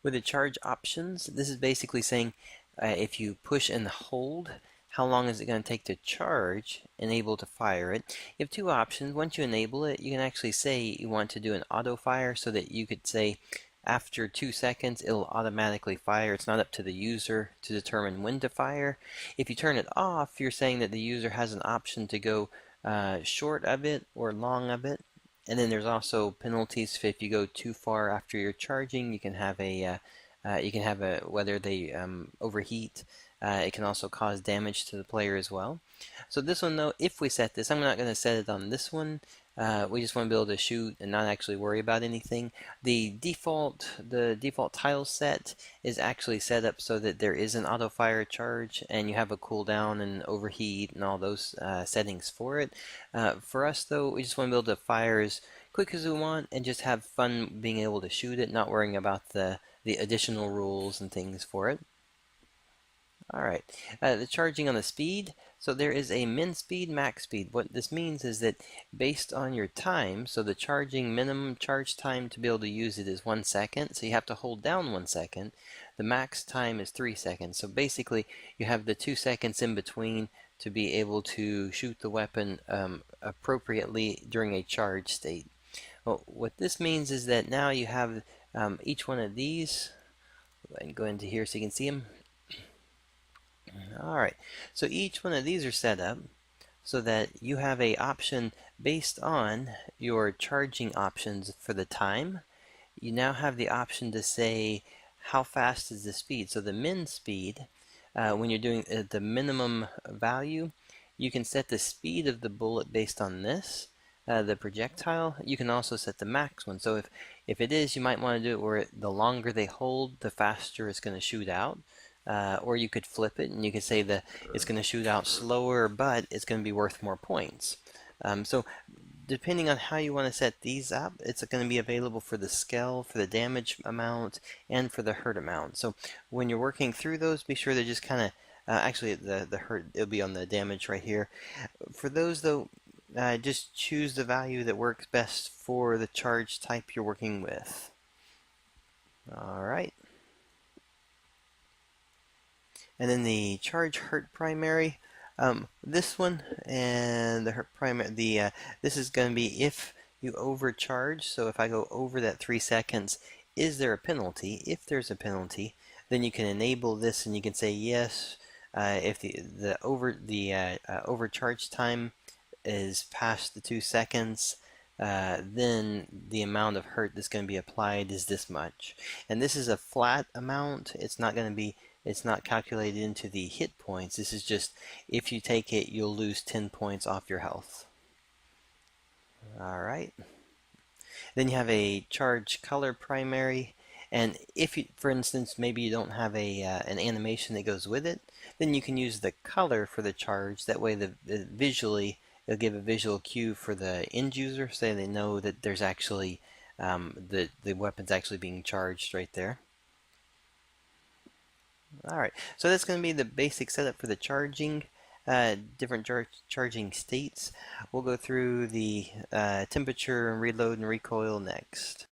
With the charge options, this is basically saying if you push and hold, how long is it going to take to charge and able to fire it. You have two options. Once you enable it, you can actually say you want to do an auto fire so that you could say after 2 seconds it'll automatically fire. It's not up to the user to determine when to fire. If you turn it off, you're saying that the user has an option to go short of it or long of it. And then there's also penalties if you go too far after you're charging. You can have a whether they overheat. It can also cause damage to the player as well. So this one though, if we set this, I'm not going to set it on this one. We just want to be able to shoot and not actually worry about anything. The default tile set is actually set up so that there is an auto fire charge and you have a cooldown and overheat and all those settings for it. For us though, we just want to be able to fire as quick as we want and just have fun being able to shoot it, not worrying about the additional rules and things for it. Alright, the charging on the speed. So there is a min speed, max speed. What this means is that based on your time, so the charging minimum charge time to be able to use it is 1 second, so you have to hold down 1 second. The max time is 3 seconds. So basically you have the 2 seconds in between to be able to shoot the weapon appropriately during a charge state. Well, what this means is that now you have each one of these. Go into here so you can see them. Alright, so each one of these are set up so that you have a option based on your charging options for the time. You now have the option to say how fast is the speed. So the min speed, when you're doing the minimum value, you can set the speed of the bullet based on this. The projectile, you can also set the max one. So if it is, you might want to do it where the longer they hold, the faster it's going to shoot out. Or you could flip it and you could say that it's going to shoot out slower, but it's going to be worth more points. So depending on how you want to set these up, it's going to be available for the scale, for the damage amount, and for the hurt amount. So when you're working through those, be sure to just kind of, actually the hurt, it'll be on the damage right here. For those though, just choose the value that works best for the charge type you're working with. Alright. And then the charge hurt primary, this one and the hurt primary, this is going to be if you overcharge. So if I go over that 3 seconds, is there a penalty? If there's a penalty, then you can enable this and you can say yes. If the overcharge time is past the 2 seconds, then the amount of hurt that's going to be applied is this much. And this is a flat amount. It's not going to be, it's not calculated into the hit points. This is just, if you take it, you'll lose 10 points off your health. Alright. Then you have a charge color primary. And if you, for instance, maybe you don't have an animation that goes with it, then you can use the color for the charge. That way visually, it'll give a visual cue for the end user so they know that there's actually the weapon's actually being charged right there. Alright, so that's going to be the basic setup for the charging, different charging states. We'll go through the temperature and reload and recoil next.